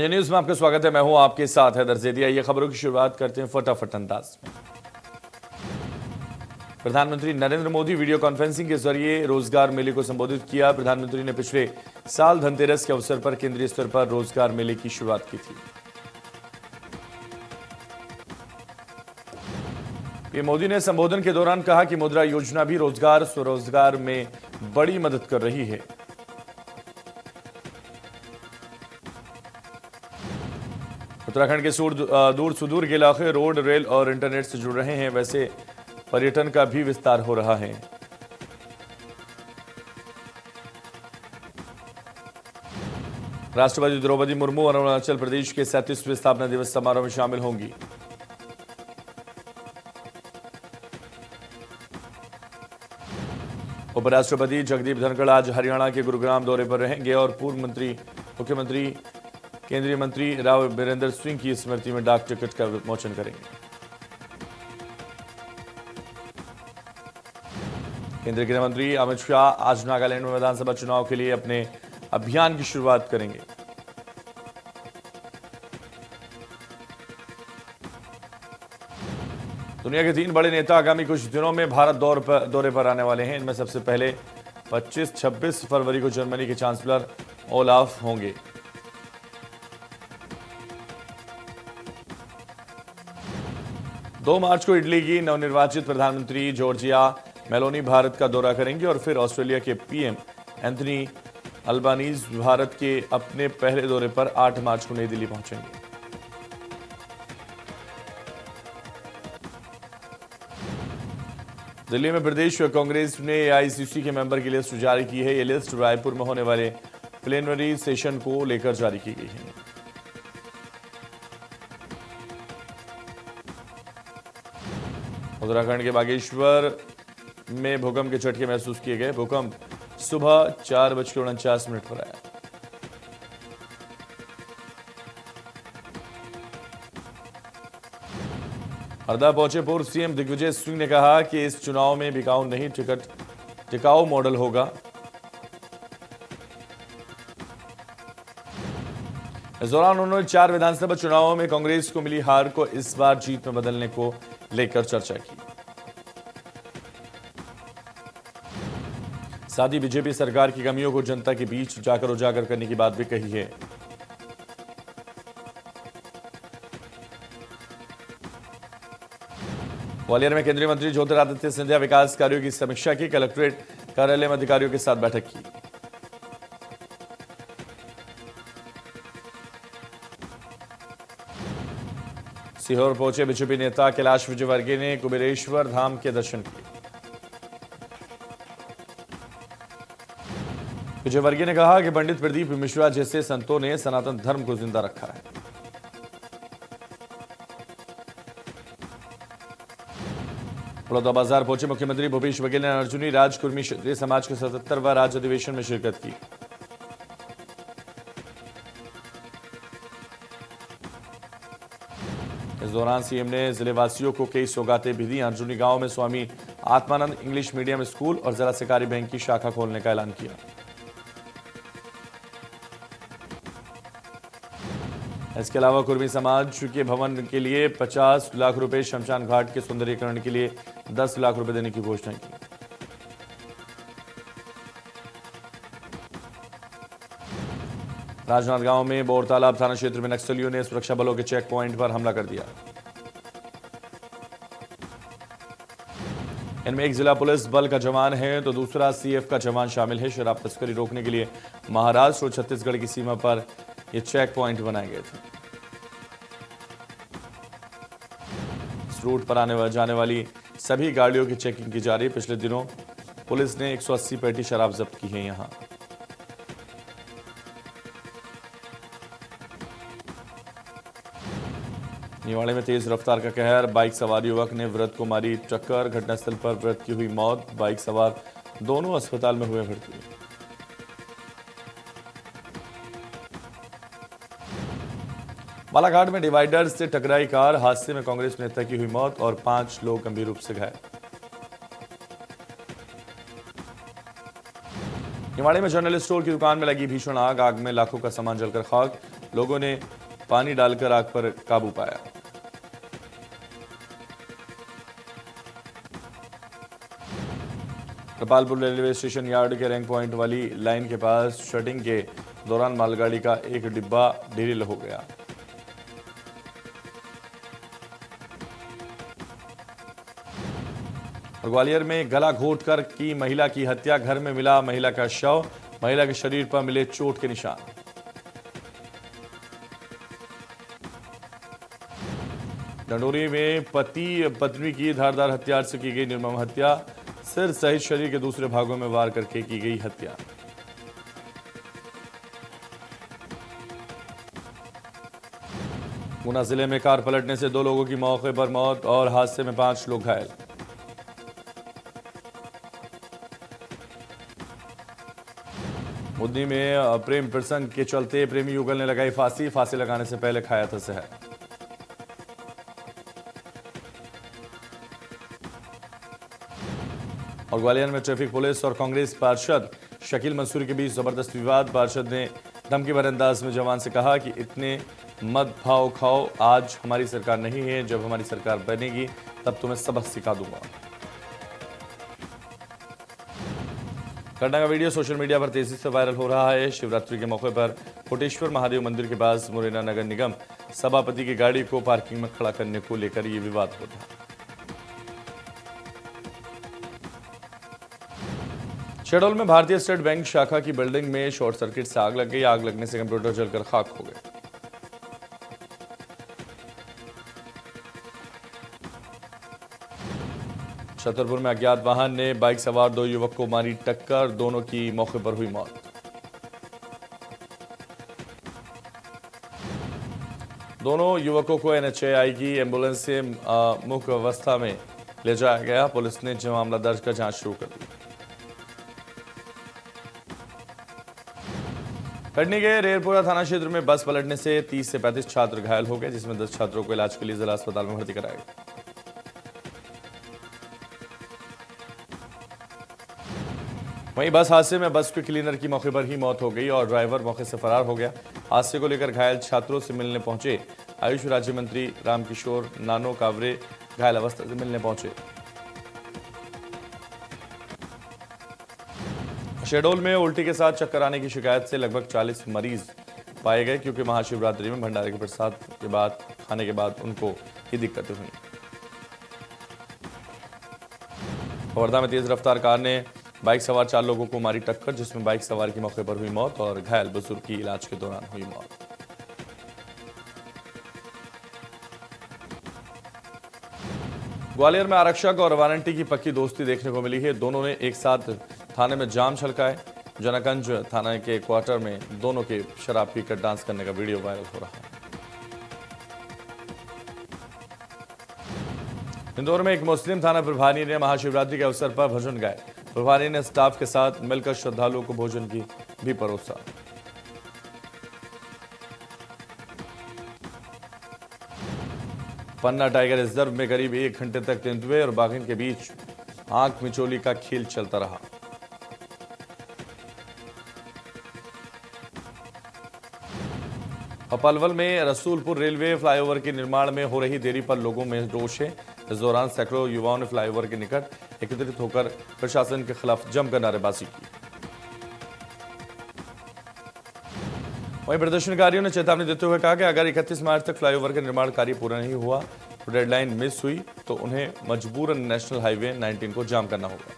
India news में आपका स्वागत है। मैं हूं आपके साथ हैदर ज़ैदी। ये खबरों की शुरुआत करते हैं फटाफट अंदाज में। प्रधानमंत्री नरेंद्र मोदी वीडियो कॉन्फ्रेंसिंग के जरिए रोजगार मेले को संबोधित किया। प्रधानमंत्री ने पिछले साल धनतेरस के अवसर पर केंद्रीय स्तर पर रोजगार मेले की शुरुआत की थी। पीएम मोदी ने संबोधन के दौरान कहा कि मुद्रा योजना भी रोजगार स्वरोजगार में बड़ी मदद कर रही है। उत्तराखंड के दूर सुदूर के इलाके रोड, रेल और इंटरनेट से जुड़ रहे हैं। वैसे पर्यटन का भी विस्तार हो रहा है। राष्ट्रपति द्रौपदी मुर्मू अरुणाचल प्रदेश के 37वें स्थापना दिवस समारोह में शामिल होंगी। उपराष्ट्रपति जगदीप धनखड़ आज हरियाणा के गुरुग्राम दौरे पर रहेंगे और पूर्व मुख्यमंत्री केंद्रीय मंत्री राव बीरेंद्र सिंह की स्मृति में डाक टिकट का विमोचन करेंगे। केंद्रीय गृह मंत्री अमित शाह आज नागालैंड में विधानसभा चुनाव के लिए अपने अभियान की शुरुआत करेंगे। दुनिया के 3 बड़े नेता आगामी कुछ दिनों में भारत दौरे पर आने वाले हैं। इनमें सबसे पहले 25-26 फरवरी को जर्मनी के चांसलर ओलाफ होंगे। दो मार्च को इटली की नवनिर्वाचित प्रधानमंत्री जॉर्जिया मेलोनी भारत का दौरा करेंगे और फिर ऑस्ट्रेलिया के पीएम एंथनी अल्बानीज भारत के अपने पहले दौरे पर 8 मार्च को नई दिल्ली पहुंचेंगे। दिल्ली में प्रदेश कांग्रेस ने एआईसीसी के मेंबर की लिस्ट जारी की है। यह लिस्ट रायपुर में होने वाले प्लेनरी सेशन को लेकर जारी की गई है। उत्तराखंड के बागेश्वर में भूकंप के झटके महसूस किए गए। भूकंप सुबह 4:49 पर आया। हरदा पहुंचे पूर्व सीएम दिग्विजय सिंह ने कहा कि इस चुनाव में बिकाऊ नहीं, टिकाऊ मॉडल होगा। इस दौरान उन्होंने 4 विधानसभा चुनावों में कांग्रेस को मिली हार को इस बार जीत में बदलने को लेकर चर्चा की। साथ ही बीजेपी सरकार की कमियों को जनता के बीच जाकर उजागर करने की बात भी कही है। ग्वालियर में केंद्रीय मंत्री ज्योतिरादित्य सिंधिया विकास कार्यों की समीक्षा की। कलेक्ट्रेट कार्यालय में अधिकारियों के साथ बैठक की। सीहोर पहुंचे बीजेपी नेता कैलाश विजयवर्गीय ने कुबेरेश्वर धाम के दर्शन किए। विजयवर्गीय ने कहा कि पंडित प्रदीप मिश्रा जैसे संतों ने सनातन धर्म को जिंदा रखा है। बड़ौदा बाजार पहुंचे मुख्यमंत्री भूपेश बघेल ने अर्जुनी राज कुर्मी क्षत्रिय समाज के 77वां राज्य अधिवेशन में शिरकत की। इस दौरान सीएम ने जिलेवासियों को कई सौगातें भी दी। अर्जुनी गांव में Swami Atmanand English medium school और जिला सहकारी बैंक की शाखा खोलने का ऐलान किया। इसके अलावा कुर्मी समाज के भवन के लिए 50 लाख रुपए, शमशान घाट के सुंदरीकरण के लिए 10 लाख रुपए देने की घोषणा की। राजनांदगांव में बोरतालाब थाना क्षेत्र में नक्सलियों ने सुरक्षा बलों के चेक पॉइंट पर हमला कर दिया। इनमें एक जिला पुलिस बल का जवान है तो दूसरा सीएफ का जवान शामिल है। शराब तस्करी रोकने के लिए महाराष्ट्र और छत्तीसगढ़ की सीमा पर ये चेक पॉइंट बनाए गए थे। इस रूट पर आने जाने वाली सभी गाड़ियों की चेकिंग की जा रही है। पिछले दिनों पुलिस ने 180 पेटी शराब जब्त की है। यहां निवाड़ी में तेज रफ्तार का कहर, बाइक सवार युवक ने वृद्ध को मारी टक्कर। घटनास्थल पर वृद्ध की हुई मौत, बाइक सवार दोनों अस्पताल में हुए भर्ती। बालाघाट में डिवाइडर से टकराई कार, हादसे में कांग्रेस नेता की हुई मौत और 5 लोग गंभीर रूप से घायल। निवाड़ी में जनरल स्टोर की दुकान में लगी भीषण आग में लाखों का सामान जलकर खाक। लोगों ने पानी डालकर आग पर काबू पाया। गोपालपुर रेलवे स्टेशन यार्ड के रैंक पॉइंट वाली लाइन के पास शटिंग के दौरान मालगाड़ी का एक डिब्बा डिरेल हो गया। ग्वालियर में गला घोंटकर की महिला की हत्या, घर में मिला महिला का शव, महिला के शरीर पर मिले चोट के निशान। डंडोरी में पति पत्नी की धारदार हथियार से की गई निर्मम हत्या, सिर सहित शरीर के दूसरे भागों में वार करके की गई हत्या। गुना जिले में कार पलटने से 2 लोगों की मौके पर मौत और हादसे में 5 लोग घायल। बुद्धि में प्रेम प्रसंग के चलते प्रेमी युगल ने लगाई फांसी, फांसी लगाने से पहले खाया था जहर। और ग्वालियर में ट्रैफिक पुलिस और कांग्रेस पार्षद शकील मंसूरी के बीच जबरदस्त विवाद। पार्षद ने धमकी भरे अंदाज में जवान से कहा कि इतने मत भाव खाओ, आज हमारी सरकार नहीं है, जब हमारी सरकार बनेगी तब तुम्हें सबक सिखा दूंगा। घटना का वीडियो सोशल मीडिया पर तेजी से वायरल हो रहा है। शिवरात्रि के मौके पर कोटेश्वर महादेव मंदिर के पास मुरैना नगर निगम सभापति की गाड़ी को पार्किंग में खड़ा करने को लेकर यह विवाद हो रहा है। शहडोल में भारतीय स्टेट बैंक शाखा की बिल्डिंग में शॉर्ट सर्किट से आग लग गई। आग लगने से कंप्यूटर जलकर खाक हो गए। छतरपुर में अज्ञात वाहन ने बाइक सवार 2 युवक को मारी टक्कर, दोनों की मौके पर हुई मौत। दोनों युवकों को एनएचएआई की एम्बुलेंस से मुख्य अवस्था में ले जाया गया। पुलिस ने मामला दर्ज कर जांच शुरू कर दी। कटनी के रेरपुरा थाना क्षेत्र में बस पलटने से 30 से 35 छात्र घायल हो गए, जिसमें 10 छात्रों को इलाज के लिए जिला अस्पताल में भर्ती कराया गया। वहीं बस हादसे में बस के क्लीनर की मौके पर ही मौत हो गई और ड्राइवर मौके से फरार हो गया। हादसे को लेकर घायल छात्रों से मिलने पहुंचे आयुष राज्य मंत्री रामकिशोर नानो कावरे घायल अवस्था से मिलने पहुंचे। शहडोल में उल्टी के साथ चक्कर आने की शिकायत से लगभग 40 मरीज पाए गए, क्योंकि महाशिवरात्रि में भंडारे के प्रसाद के बाद खाने के बाद उनको ये दिक्कतें हुई। वर्धा में तेज रफ्तार कार ने बाइक सवार 4 लोगों को मारी टक्कर, जिसमें बाइक सवार की मौके पर हुई मौत और घायल बुजुर्ग की इलाज के दौरान हुई मौत। ग्वालियर में आरक्षक और वारंटी की पक्की दोस्ती देखने को मिली है। दोनों ने एक साथ थाने में जाम छलकाए। जनकंज थाना के क्वार्टर में दोनों के शराब पीकर डांस करने का वीडियो वायरल हो रहा है। इंदौर में एक मुस्लिम थाना प्रभारी ने महाशिवरात्रि के अवसर पर भजन गाए। प्रभारी ने स्टाफ के साथ मिलकर श्रद्धालुओं को भोजन की भी परोसा। पन्ना टाइगर रिजर्व में करीब 1 घंटे तक तेंदुए और बाघिन के बीच आंख मिचोली का खेल चलता रहा। पलवल में रसूलपुर रेलवे फ्लाईओवर के निर्माण में हो रही देरी पर लोगों में रोष है। इस दौरान सैकड़ों युवाओं ने फ्लाईओवर के निकट एकत्रित होकर प्रशासन के खिलाफ जमकर नारेबाजी की। वहीं प्रदर्शनकारियों ने चेतावनी देते हुए कहा कि अगर 31 मार्च तक फ्लाईओवर का निर्माण कार्य पूरा नहीं हुआ तो डेडलाइन मिस हुई तो उन्हें मजबूरन नेशनल हाईवे 19 को जाम करना होगा।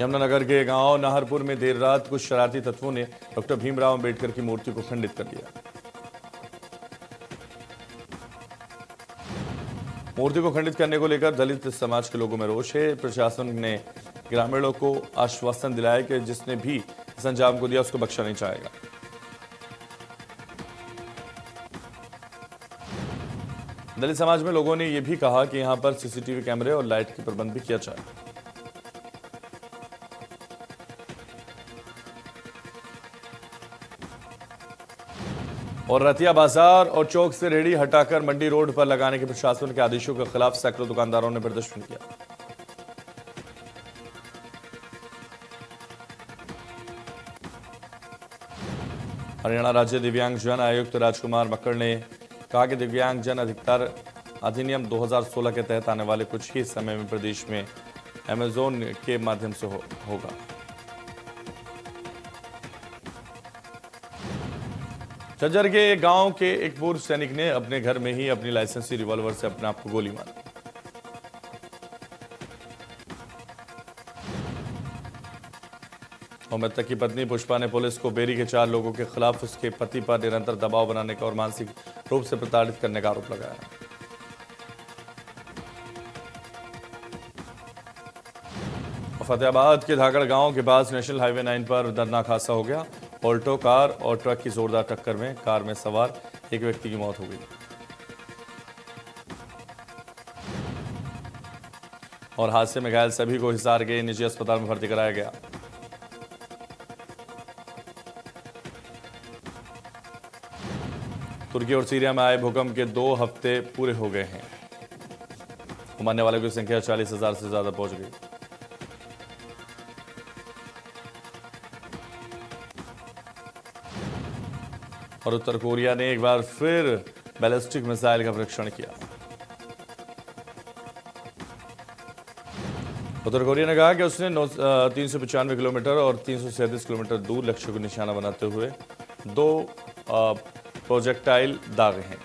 यमुनानगर के गांव नाहरपुर में देर रात कुछ शरारती तत्वों ने डॉक्टर भीमराव अंबेडकर की मूर्ति को खंडित कर दिया। मूर्ति को खंडित करने को लेकर दलित समाज के लोगों में रोष है। प्रशासन ने ग्रामीणों को आश्वासन दिलाया कि जिसने भी इस अंजाम को दिया उसको बख्शा नहीं जाएगा। दलित समाज में लोगों ने यह भी कहा कि यहां पर सीसीटीवी कैमरे और लाइट के प्रबंध भी किया जाए। और रतिया बाजार और चौक से रेहड़ी हटाकर मंडी रोड पर लगाने के प्रशासन के आदेशों के खिलाफ सैकड़ों दुकानदारों ने प्रदर्शन किया। हरियाणा राज्य दिव्यांगजन आयुक्त राजकुमार मक्कड़ ने कहा कि दिव्यांगजन अधिकार अधिनियम 2016 के तहत आने वाले कुछ ही समय में प्रदेश में अमेजोन के माध्यम से होगा। झज्जर के गांव के एक पूर्व सैनिक ने अपने घर में ही अपनी लाइसेंसी रिवॉल्वर से अपने आप को गोली मारी। और मृतक की पत्नी पुष्पा ने पुलिस को बेरी के 4 लोगों के खिलाफ उसके पति पर निरंतर दबाव बनाने का और मानसिक रूप से प्रताड़ित करने का आरोप लगाया। फतेहाबाद के धाकड़ गांव के पास नेशनल हाईवे 9 पर दर्दनाक हादसा हो गया। ऑल्टो कार और ट्रक की जोरदार टक्कर में कार में सवार एक व्यक्ति की मौत हो गई और हादसे में घायल सभी को हिसार के निजी अस्पताल में भर्ती कराया गया। तुर्की और सीरिया में आए भूकंप के 2 हफ्ते पूरे हो गए हैं। मरने वालों की संख्या 40,000 से ज्यादा पहुंच गई। और उत्तर कोरिया ने एक बार फिर बैलिस्टिक मिसाइल का परीक्षण किया। उत्तर कोरिया ने कहा कि उसने 395 किलोमीटर और 337 किलोमीटर दूर लक्ष्य को निशाना बनाते हुए 2 प्रोजेक्टाइल दागे हैं।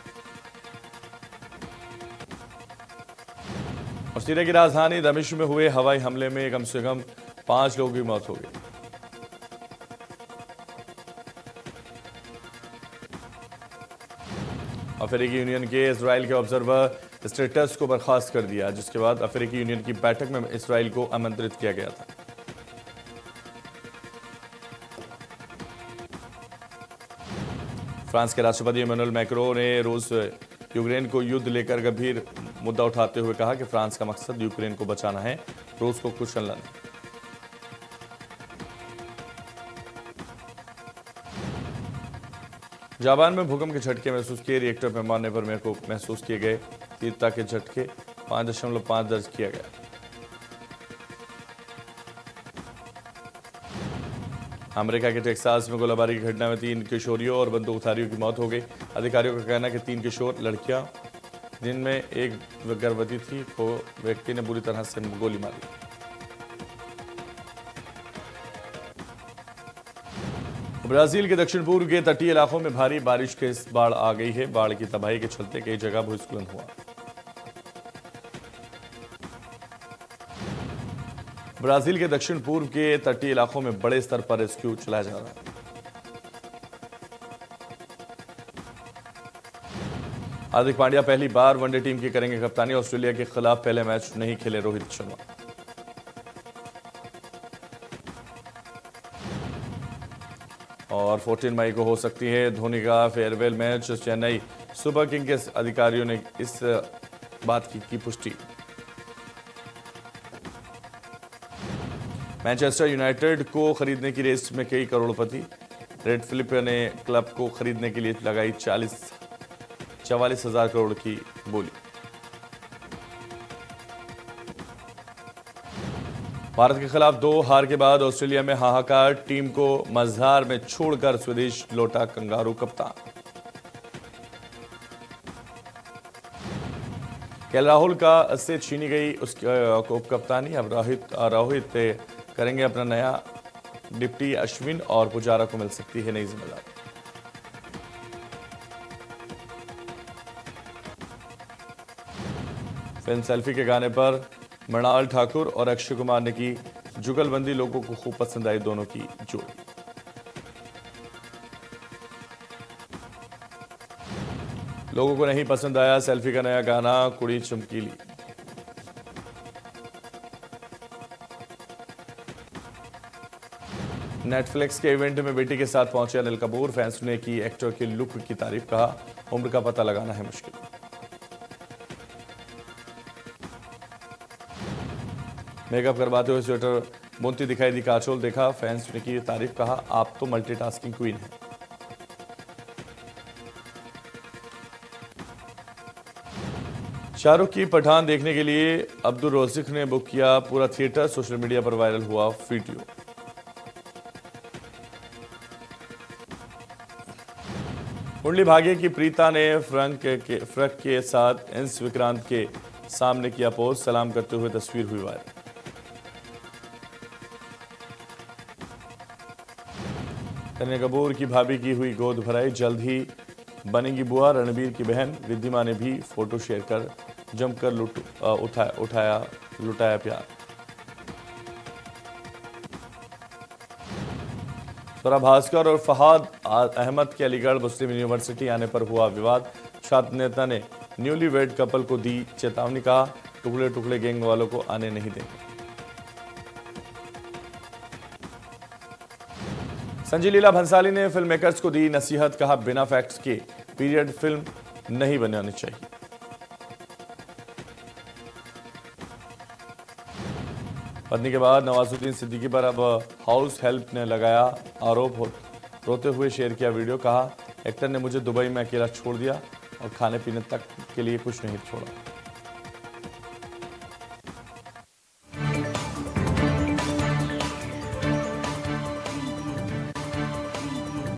और सीरिया की राजधानी दमिश्क में हुए हवाई हमले में कम से कम 5 लोगों की मौत हो गई। अफ्रीकी यूनियन के इजराइल के ऑब्जर्वर स्टेटस को बर्खास्त कर दिया, जिसके बाद अफ्रीकी यूनियन की बैठक में इजराइल को आमंत्रित किया गया था। फ्रांस के राष्ट्रपति इमैनुअल मैक्रों ने रूस यूक्रेन को युद्ध लेकर गंभीर मुद्दा उठाते हुए कहा कि फ्रांस का मकसद यूक्रेन को बचाना है, रूस को कुचलना नहीं। जापान में भूकंप के झटके महसूस किए। रिएक्टर पैमाने पर महसूस किए गए तीव्रता के झटके 5.5 दर्ज किया गया। अमेरिका के टेक्सास में गोलाबारी की घटना में 3 किशोरियों और बंदूकधारियों की मौत हो गई। अधिकारियों का कहना है कि 3 किशोर लड़कियां, जिनमें एक गर्भवती थी, को व्यक्ति ने बुरी तरह से गोली मारी। ब्राजील के दक्षिण पूर्व के तटीय इलाकों में भारी बारिश के बाढ़ आ गई है। बाढ़ की तबाही के चलते कई जगह भूस्खलन हुआ। ब्राजील के दक्षिण पूर्व के तटीय इलाकों में बड़े स्तर पर रेस्क्यू चलाया जा रहा है। हार्दिक पांड्या पहली बार वनडे टीम की करेंगे कप्तानी। ऑस्ट्रेलिया के खिलाफ पहले मैच नहीं खेले रोहित शर्मा। और 14 मई को हो सकती है धोनी का farewell match. Chennai super king के अधिकारियों ने इस बात की पुष्टि। मैनचेस्टर यूनाइटेड को खरीदने की रेस में कई करोड़पति। रेड फिलिप ने क्लब को खरीदने के लिए लगाई 44,000 करोड़ की बोली। भारत के खिलाफ 2 हार के बाद ऑस्ट्रेलिया में हाहाकार। टीम को मझधार में छोड़कर स्वदेश लौटा कंगारू कप्तान। केएल राहुल का से छीनी गई उसकी उप कप्तानी। अब रोहित करेंगे अपना नया डिप्टी। अश्विन और पुजारा को मिल सकती है नई जिम्मेदारी। फिल्म सेल्फी के गाने पर मृणाल ठाकुर और अक्षय कुमार ने की जुगलबंदी। लोगों को खूब पसंद आई दोनों की जोड़ी। लोगों को नहीं पसंद आया सेल्फी का नया गाना कुड़ी चमकीली। नेटफ्लिक्स के इवेंट में बेटी के साथ पहुंचे अनिल कपूर। फैंस ने की एक्टर के लुक की तारीफ। कहा उम्र का पता लगाना है मुश्किल। मेकअप करवाते हुए स्वेटर बुनती दिखाई दी काजोल। देखा फैंस ने की तारीफ। कहा आप तो मल्टीटास्किंग क्वीन हैं। शाहरुख की पठान देखने के लिए अब्दुल रोजिक ने बुक किया पूरा थिएटर। सोशल मीडिया पर वायरल हुआ वीडियो। कुंडली भाग्य की प्रीता ने फ्रक के साथ इंस विक्रांत के सामने किया पोज, सलाम करते हुए तस्वीर हुई वायरल। करीना कपूर की भाभी की हुई गोद भराई, जल्द ही बनेगी बुआ। रणबीर की बहन रिद्धिमा ने भी फोटो शेयर कर जमकर लुटाया प्यार। स्वरा भास्कर और फहाद अहमद के अलीगढ़ मुस्लिम यूनिवर्सिटी आने पर हुआ विवाद। छात्र नेता ने न्यूली वेड कपल को दी चेतावनी, कहा टुकड़े टुकड़े गैंग वालों को आने नहीं देंगे। संजय लीला भंसाली ने फिल्म मेकर्स को दी नसीहत, कहा बिना फैक्ट्स के पीरियड फिल्म नहीं बनानी चाहिए। पत्नी के बाद नवाजुद्दीन सिद्दीकी पर अब हाउस हेल्प ने लगाया आरोप। रोते हुए शेयर किया वीडियो, कहा एक्टर ने मुझे दुबई में अकेला छोड़ दिया और खाने पीने तक के लिए कुछ नहीं छोड़ा।